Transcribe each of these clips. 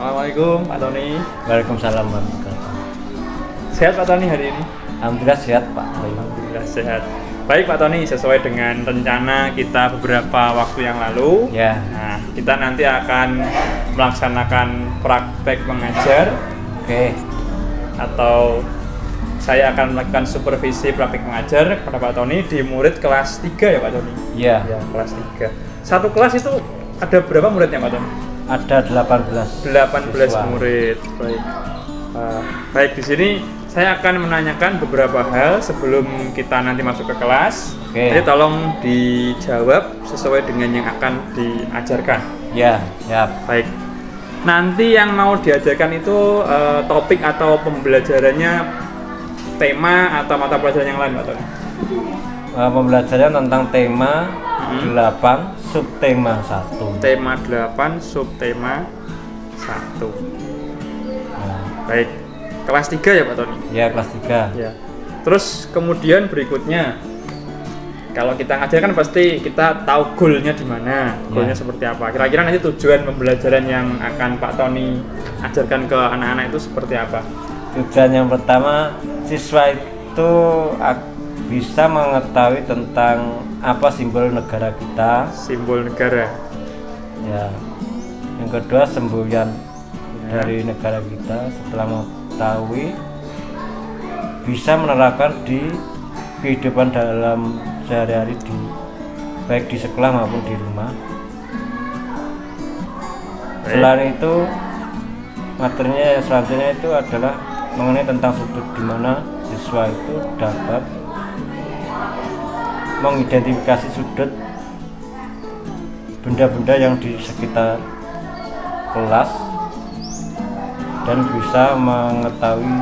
Assalamualaikum Pak Tony. Waalaikumsalam warahmatullahi wabarakatuh. Sehat Pak Tony hari ini? Alhamdulillah sehat Pak. Alhamdulillah sehat. Baik Pak Tony, sesuai dengan rencana kita beberapa waktu yang lalu. Ya. Nah, kita nanti akan melaksanakan praktek mengajar. Oke. Atau saya akan melakukan supervisi praktek mengajar kepada Pak Tony di murid kelas 3 ya Pak Tony? Iya. Ya, kelas 3. Satu kelas itu ada berapa muridnya Pak Tony? Ada 18 siswa. Murid. Baik. Baik, di sini saya akan menanyakan beberapa hal sebelum kita nanti masuk ke kelas. Oke. Jadi tolong dijawab sesuai dengan yang akan diajarkan. Ya, siap. Baik. Nanti yang mau diajarkan itu topik atau pembelajarannya tema atau mata pelajaran yang lain Pak Tony? Pembelajaran tentang tema 8 subtema 1. Tema 8 subtema 1. Nah. Baik. Kelas 3 ya Pak Tony? Ya, kelas 3. Ya. Terus kemudian berikutnya, kalau kita ngajarkan pasti kita tahu goalnya di mana, goalnya seperti apa. Kira-kira nanti tujuan pembelajaran yang akan Pak Tony ajarkan ke anak-anak itu seperti apa? Tujuan yang pertama, siswa itu bisa mengetahui tentang apa simbol negara kita. Simbol negara. Ya. Yang kedua, semboyan dari negara kita. Setelah mengetahui, bisa menerapkan di kehidupan dalam sehari-hari baik di sekolah maupun di rumah. Selain itu, materinya selanjutnya itu adalah mengenai tentang sudut, di mana siswa itu dapat mengidentifikasi sudut benda-benda yang di sekitar kelas dan bisa mengetahui,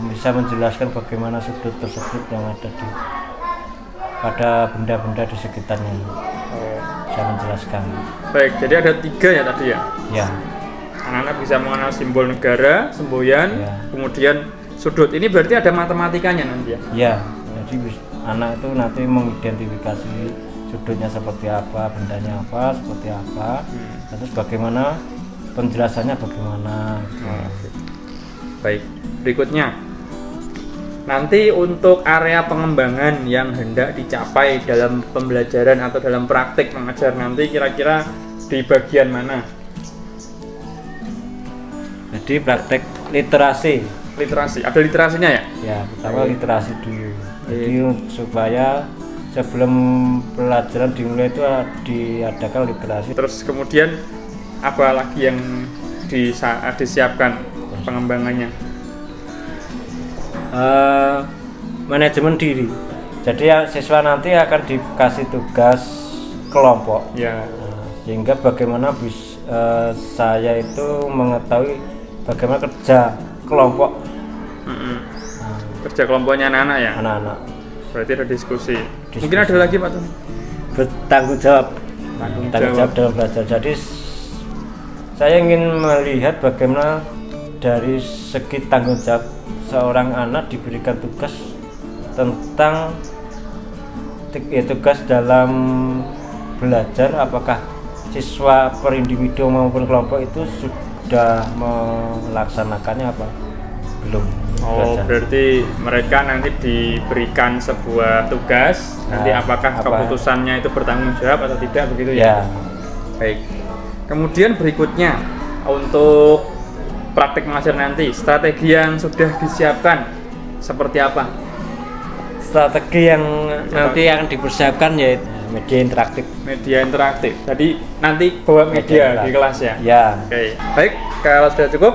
bisa menjelaskan bagaimana sudut tersebut yang ada pada benda-benda di sekitarnya. Bisa menjelaskan. Baik, jadi ada 3 ya tadi ya? Ya. Anak-anak bisa mengenal simbol negara, semboyan, kemudian sudut. Ini berarti ada matematikanya nanti ya? Ya, jadi anak itu nanti mengidentifikasi sudutnya seperti apa, bendanya apa, seperti apa, terus bagaimana penjelasannya bagaimana. Baik, berikutnya nanti untuk area pengembangan yang hendak dicapai dalam pembelajaran atau dalam praktik mengajar nanti kira-kira di bagian mana? Jadi praktek literasi. Literasi, ada literasinya ya? Ya, pertama literasi dulu. Jadi supaya sebelum pelajaran dimulai itu diadakan literasi. Terus kemudian apa lagi yang disiapkan pengembangannya? Manajemen diri. Jadi siswa nanti akan dikasih tugas kelompok. Ya. Sehingga bagaimana saya itu mengetahui bagaimana kerja kelompok. Kerja kelompoknya anak-anak ya? Anak-anak. Berarti ada diskusi. Mungkin ada lagi Pak Tony? Bertanggung jawab. Tanggung jawab dalam belajar. Jadi saya ingin melihat bagaimana dari segi tanggung jawab seorang anak diberikan tugas tentang tugas dalam belajar, apakah siswa per individu maupun kelompok itu sudah melaksanakannya apa belum. Berarti mereka nanti diberikan sebuah tugas, nanti apakah keputusannya itu bertanggung jawab atau tidak, begitu ya? Baik. Kemudian berikutnya untuk praktik mengajar nanti, strategi yang sudah disiapkan seperti apa? Strategi yang nanti akan dipersiapkan yaitu media interaktif. Media interaktif. Jadi nanti bawa media di kelas ya? Ya. Oke. Baik, kalau sudah cukup,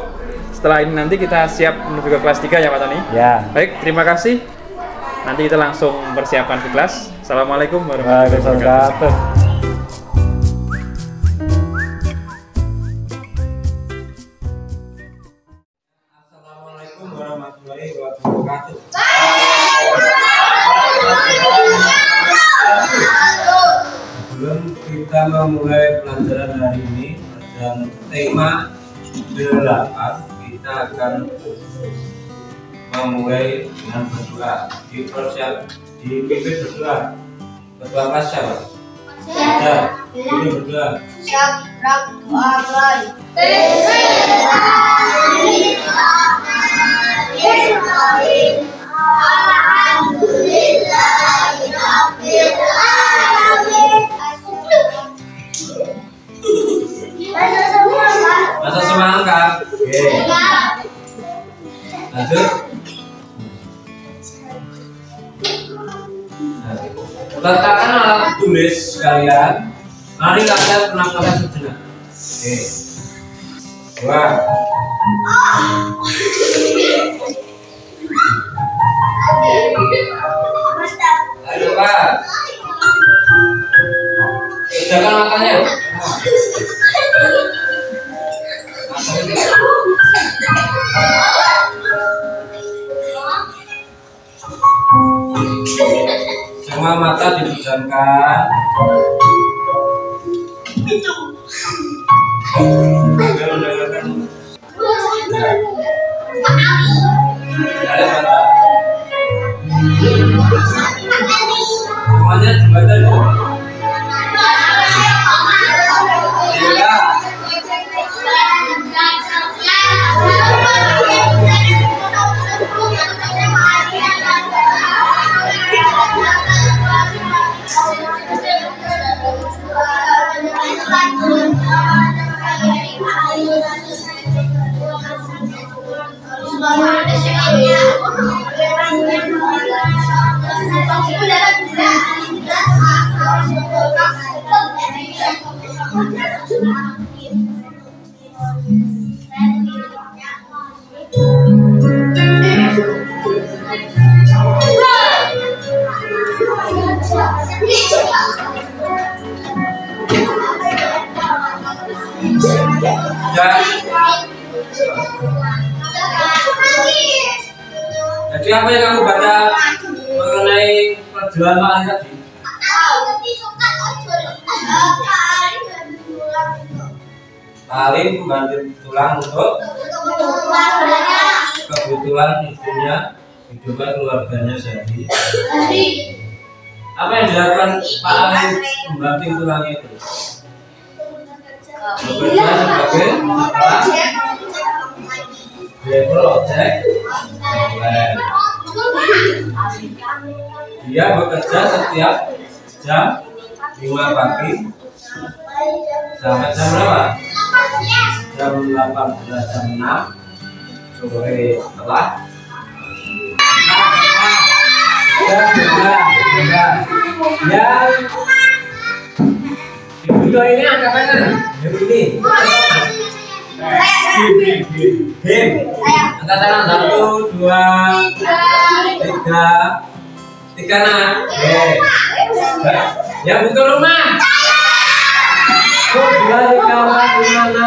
setelah ini nanti kita siap menuju ke kelas 3 ya Pak Tony? Ya. Baik, terima kasih. Nanti kita langsung persiapkan di kelas. Assalamualaikum warahmatullahi wabarakatuh. Assalamualaikum warahmatullahi wabarakatuh. Sebelum kita memulai pelajaran hari ini, pelajaran tema 8, kita akan memulai dengan berdoa. Dipimpin berdoa. Ketua kelas siapa? Siap. Ini berdua. Siap, gerak, doa mulai. Bismillahirrahmanirrahim. Alhamdulillahirabbil alamin. Masa semangka. Oke. Lanjut. Letakkan alat tulis kalian. Mari kalian pernapasan sejenak. Oke. Dua. Ayo Pak. Pejamkan matanya. Semua mata dipejamkan. Ada mata. Semuanya dibaca dulu. Ya. Jadi apa yang kamu baca mengenai perjuangan Pak tadi? Paling membantu tulang untuk kebutuhan istrinya, kehidupan keluarganya sehari. Apa yang dilakukan Pak Alim membantu tulang itu? Bekerja sebagai driver ojek online. Dia bekerja setiap jam 5 pagi sampai jam berapa? Jam 18, jam 6 sore setelah yang video ini angkatannya yang ini angkatan 1, 2, 3 nah yang butuh rumah 2, 3, 4, 5,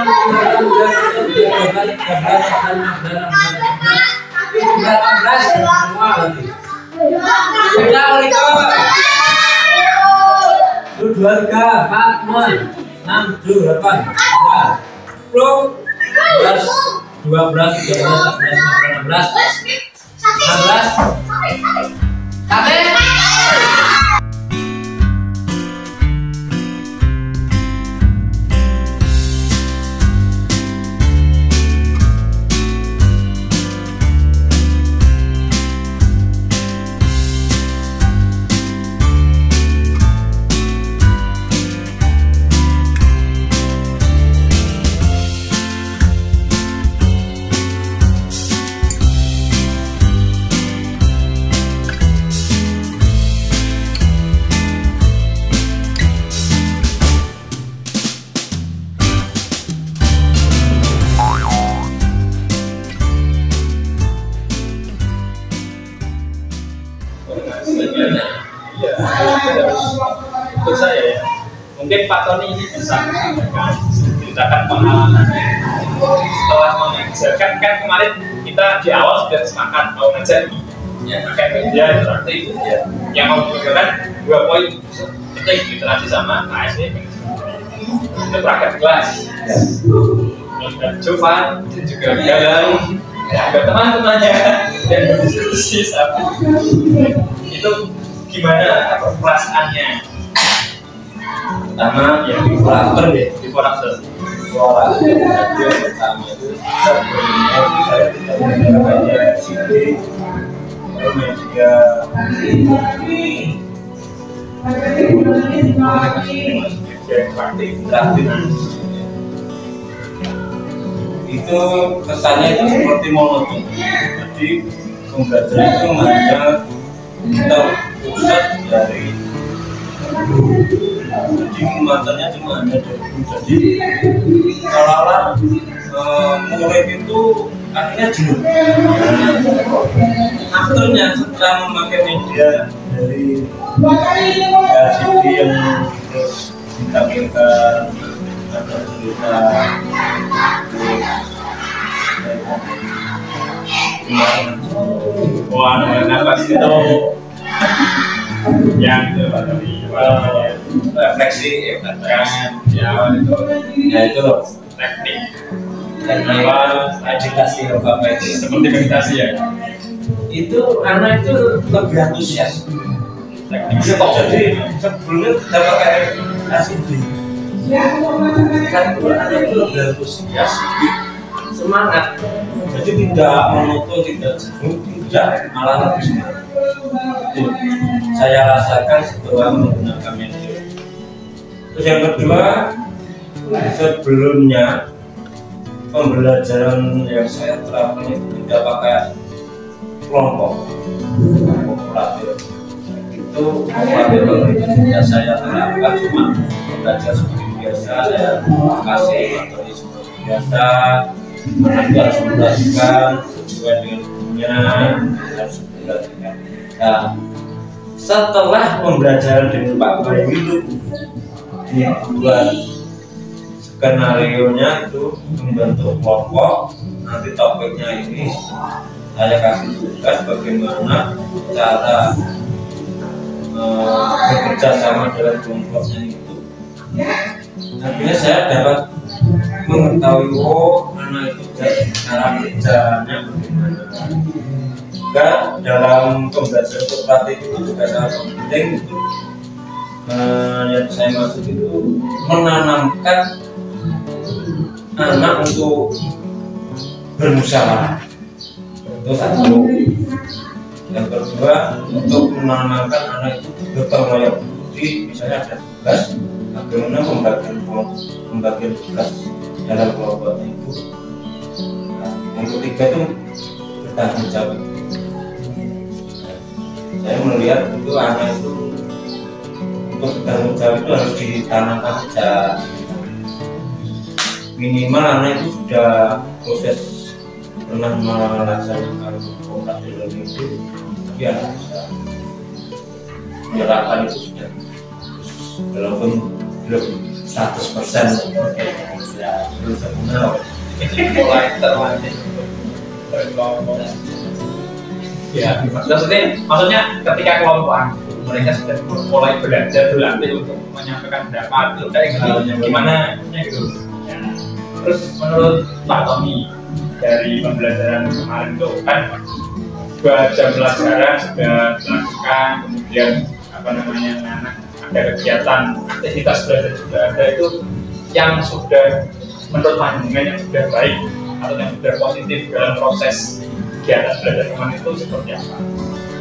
Menurut saya ya, mungkin Pak Tony ini bisa menceritakan pengalamannya setelah mengajarkan. Kan kemarin kita di awal sudah sepakat mau ngajar ya, pakai media interaktif ya, yang mau menunjukkan 2 poin penting literasi sama ASD itu praktek kelas. Jovan dan juga Galang ada teman-temannya dan berdiskusi sama itu gimana perasaannya pertama Ya, karakter ya, di karakter. suara. Jadi yang pertama itu sebelumnya itu saya tidak menggunakan CD atau media interaktif. Itu kesannya itu seperti monoton. Jadi pembelajaran itu hanya terpusat dari jadi matanya cuma ada dari jadi seolah-olah murid itu akhirnya jenuh. Akhirnya setelah memakai media dari CD yang terus ditampilkan ada cerita Wah, apa sih itu? Yang itu tadi refleksi ya itu loh teknik meditasi apa itu seperti meditasi ya. Itu anak itu lebih antusias. Teknik Jadi sebelumnya tidak pakai ACD kan itu anak itu lebih antusias, lebih semangat. Jadi tidak monoton, tidak jenuh, tidak malah lebih semangat. Itu saya rasakan setelah menggunakan media. Terus yang kedua, sebelumnya pembelajaran yang saya terapkan itu tidak pakai kelompok kooperatif. Itu kooperatif itu tidak saya terapkan, cuma belajar seperti biasa, saya kasih materi seperti biasa. Anak harus menjelaskan sesuai dengan dunia, harus menjelaskan. Nah, setelah pembelajaran dengan Pak Bayu itu dibuat skenario nya itu membentuk kelompok. Nanti topiknya ini saya kasih tugas bagaimana cara bekerja sama dengan kelompoknya itu. Akhirnya saya dapat mengetahui anak itu cara kerjanya bagaimana. Juga dalam pembelajaran kooperatif itu juga sangat penting itu yang saya maksud itu menanamkan anak untuk bermusyawarah. Itu satu. Yang kedua untuk menanamkan anak itu bertanggung jawab. Jadi misalnya ada tugas, bagaimana membagikan tugas dalam kelompoknya itu. Nah, yang ketiga itu bertanggung jawab. Saya melihat itu anak itu untuk bertanggung jawab itu harus ditanamkan sejak minimal anak itu sudah proses pernah melaksanakan kooperatif itu, dia bisa menerapkan itu sudah walaupun belum 100% ya belum sempurna mulai terlatih. Ya, maksudnya ketika kelompokan mereka sudah mulai belajar berlatih untuk menyampaikan pendapat itu kayak gimana gitu. Ya. Terus menurut Pak Tommy dari pembelajaran kemarin itu kan 2 jam pelajaran sudah dilakukan, kemudian apa namanya anak ada kegiatan aktivitas belajar juga ada, itu yang sudah menurut pandangan yang sudah baik atau yang sudah positif dalam proses kegiatan belajar kemarin itu seperti apa?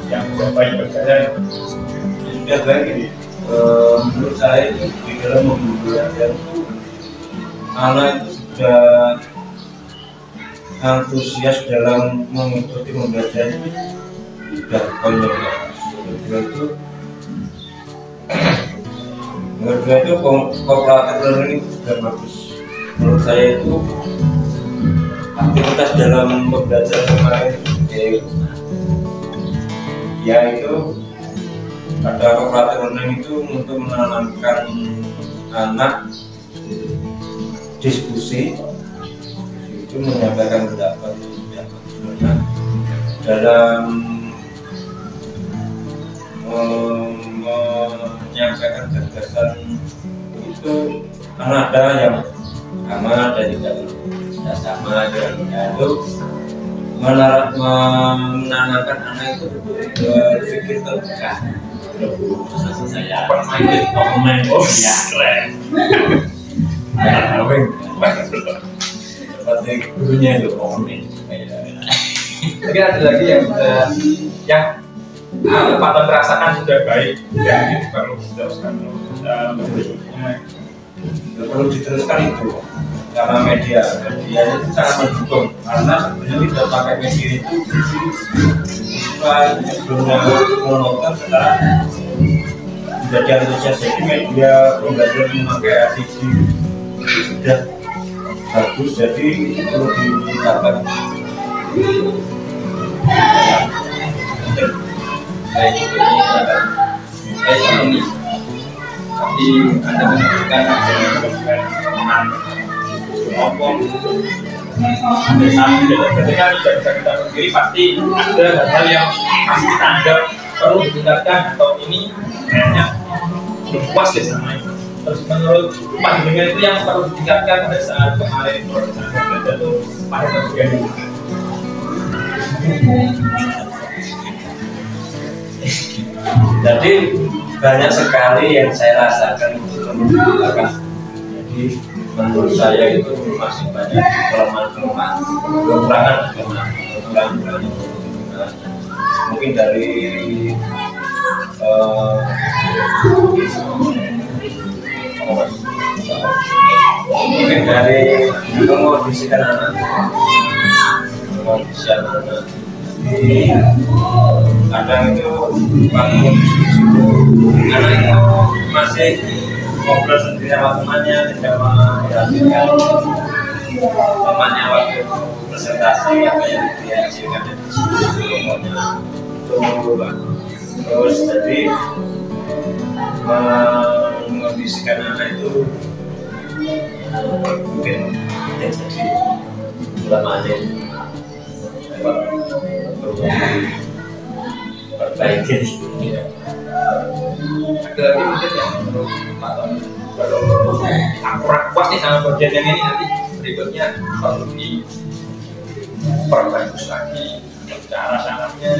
Yang sudah baik berjalan? Sudah baik ini. Menurut saya itu di dalam belajar itu anak itu sudah antusias dalam mengikuti pembelajaran itu sudah banyak. Menurut saya itu kooperatif learning itu sudah bagus. Menurut saya itu aktivitas dalam pembelajaran kemarin yaitu pada kooperatif learning itu untuk menanamkan anak diskusi itu menyampaikan pendapat dalam menyampaikan gagasan itu karena ada yang sama ada tidak sama itu menanamkan anak itu berpikir terbuka saya pemain oh ya keren. Seperti gurunya itu komen. Tapi ada lagi yang Pak Ton rasakan sudah baik ya itu perlu diteruskan perlu diteruskan itu karena media itu sangat mendukung karena sebenarnya tidak pakai media itu sebelumnya menonton sekarang menjadi antusias jadi media pembelajaran memakai RCD itu sudah bagus jadi perlu ditingkatkan. baik ini tapi Anda menunjukkan ngomong ketika tidak bisa kita sendiri pasti ada hal-hal yang masih kita anggap perlu ditingkatkan atau ini kayaknya belum puas deh sama ini. Terus menurut pandangan itu yang perlu ditingkatkan pada saat kemarin proses belajar itu pada bagian ini. Jadi banyak sekali yang saya rasakan itu menunjukkan. Jadi menurut saya itu masih banyak kelemahan-kelemahan, kekurangan. Mungkin dari mengondisikan anak, kadang itu waktu karena itu masih ngobrol sendiri sama temannya, tidak memperhatikan temannya waktu presentasi apa yang dihasilkan di terus jadi mengondisikan anak itu mungkin ya jadi ulamanya perbaiki. Ada lagi mungkin yang menurut Pak Ton kalau kurang puas nih sama bagian yang ini nanti berikutnya perlu diperbagus lagi cara-caranya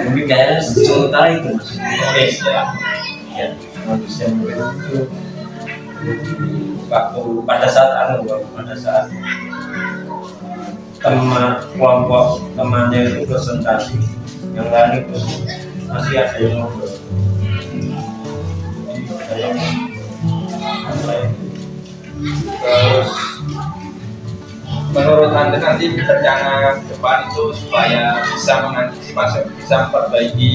mungkin kayaknya sementara itu ya manusia mungkin itu waktu pada saat teman kelompok temannya itu presentasi yang lain itu masih ada yang ngobrol terus menurut Anda nanti rencana depan itu supaya bisa mengantisipasi, bisa memperbaiki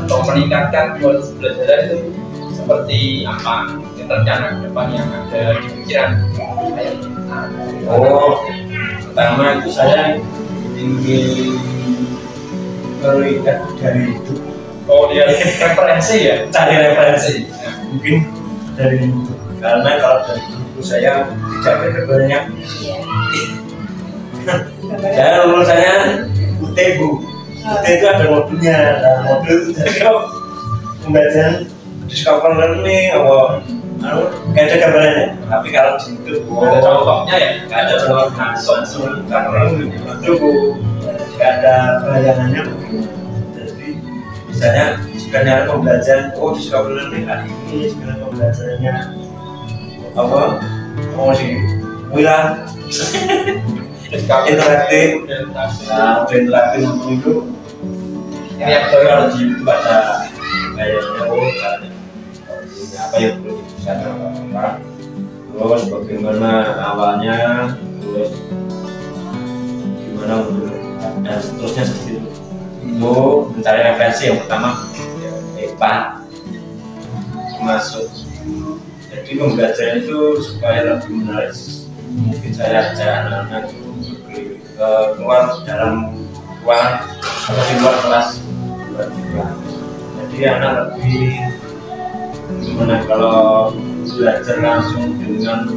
atau meningkatkan kualitas belajar itu seperti apa rencana depan yang ada di pikiran? Pertama itu saya ingin melihat dari hidup. Dia referensi ya? Cari referensi. Mungkin dari hidup. Karena kalau dari hidup saya tidak banyak. Saya lulusannya UT Bu. UT itu ada modulnya. Nah, modul itu jadi pembelajaran discover learning apa kayak ada gambarannya. Tapi kalau di YouTube ada contohnya ya? Nggak ada contohnya langsung karena itu nggak ada bayangannya. Jadi misalnya sebenarnya pembelajaran discover learning hari ini sebenarnya pembelajarannya apa sih wilayah interaktif itu ini yang kalau di YouTube ada kayaknya apa yang perlu dibicarakan terus bagaimana awalnya terus gimana untuk dan seterusnya seperti itu mencari referensi yang pertama EPA masuk jadi pembelajaran itu supaya lebih menarik mungkin saya ajak anak-anak keluar dalam ruangan atau di luar kelas jadi anak lebih gimana kalau belajar langsung dengan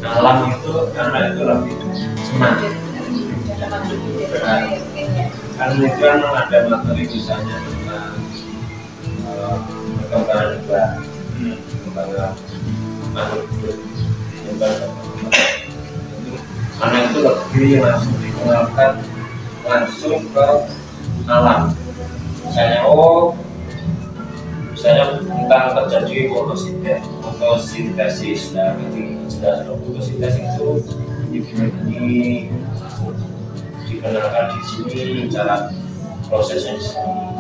alam itu anak itu lebih senang karena itu kan ada materi misalnya tentang perkembangan makhluk hidup anak itu lebih langsung dikenalkan langsung ke alam. Misalnya tentang terjadi fotosintesis. Nah, itu jelas fotosintesis itu ini dikenalkan di sini cara prosesnya di sini.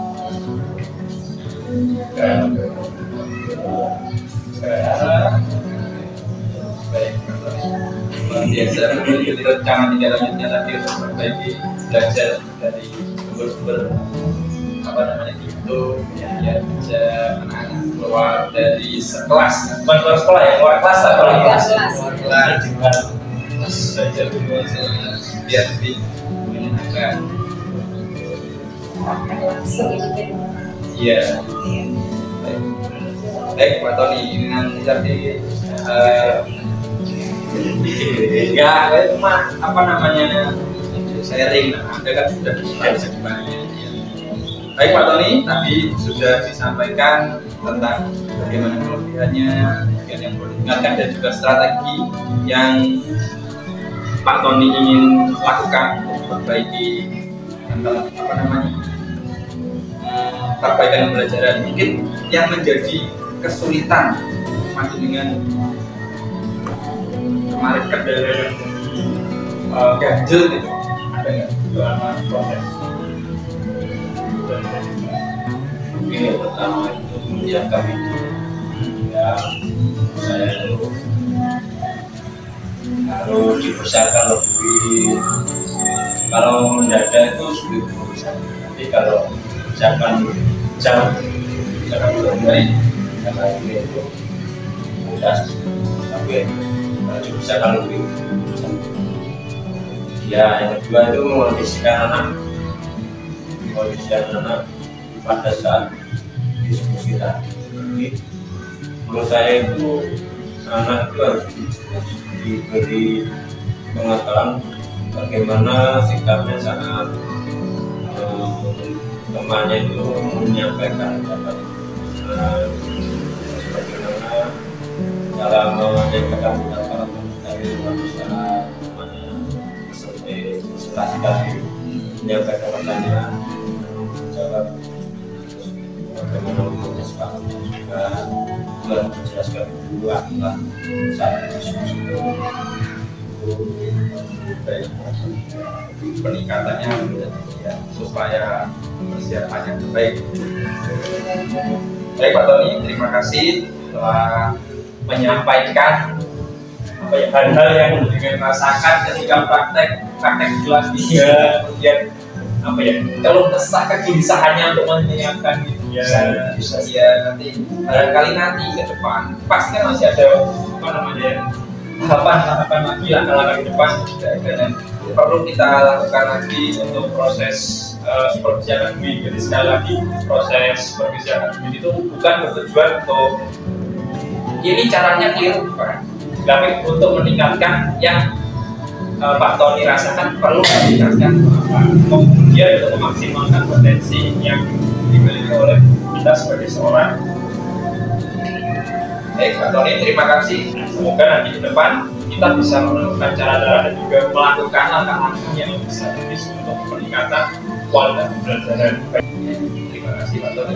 Biasa kita jangan tidak lanjutnya tapi untuk memperbaiki belajar dari sumber-sumber apa namanya itu ya bisa anak-anak keluar dari sekelas, bukan keluar sekolah ya, keluar kelas lah kalau keluar kelas saja biar lebih menyenangkan. Iya. Baik Pak Tony, nanti ya cuma apa namanya sharing, Anda kan sudah bisa sebenarnya. Baik Pak Tony, tadi sudah disampaikan tentang bagaimana kelebihannya, yang perlu diingatkan dan juga strategi yang Pak Tony ingin lakukan untuk memperbaiki tentang apa namanya perbaikan pembelajaran. Mungkin yang menjadi kesulitan masih dengan kemarin kendala ganjil gitu, ada nggak selama proses? Mungkin yang pertama itu menyiapkan itu ya, saya itu harus dipersiapkan lebih. Kalau mendadak itu sulit, tapi kalau persiapan jam baik karena ini itu mudah, tapi dipersiapkan lebih. Ya, yang kedua itu mengondisikan anak pada saat diskusi tadi. Jadi menurut saya itu anak itu harus diberi pengetahuan bagaimana sikapnya saat temannya itu menyampaikan pendapat, bagaimana cara menyampaikan pendapat dari manusia seperti sekali menyampaikan pertanyaan, jawab, bagaimana menjelaskan juga menjelaskan dua saat diskusi peningkatannya ya, supaya persiapannya terbaik. Baik Pak Tony, terima kasih telah menyampaikan apa ya, hal-hal yang ingin rasakan ketika praktek jelas dia, kemudian apa ya, kalau kesah kegelisahannya untuk menyiapkan gitu ya, nanti barangkali nanti ke depan pasti kan masih ada apa namanya tahapan lagi langkah-langkah ke depan dan perlu kita lakukan lagi untuk proses supervisi akademik. Jadi sekali lagi proses supervisi akademik itu bukan bertujuan untuk ini caranya keliru, bukan, tapi untuk meningkatkan yang Pak Tony rasakan perlu meningkatkan, kemudian untuk memaksimalkan potensi yang dimiliki oleh kita sebagai seorang. Baik Pak Tony, terima kasih. Semoga nanti ke depan kita bisa menemukan cara-cara dan juga melakukan langkah-langkah yang lebih strategis untuk peningkatan kualitas pembelajaran. Terima kasih Pak Tony.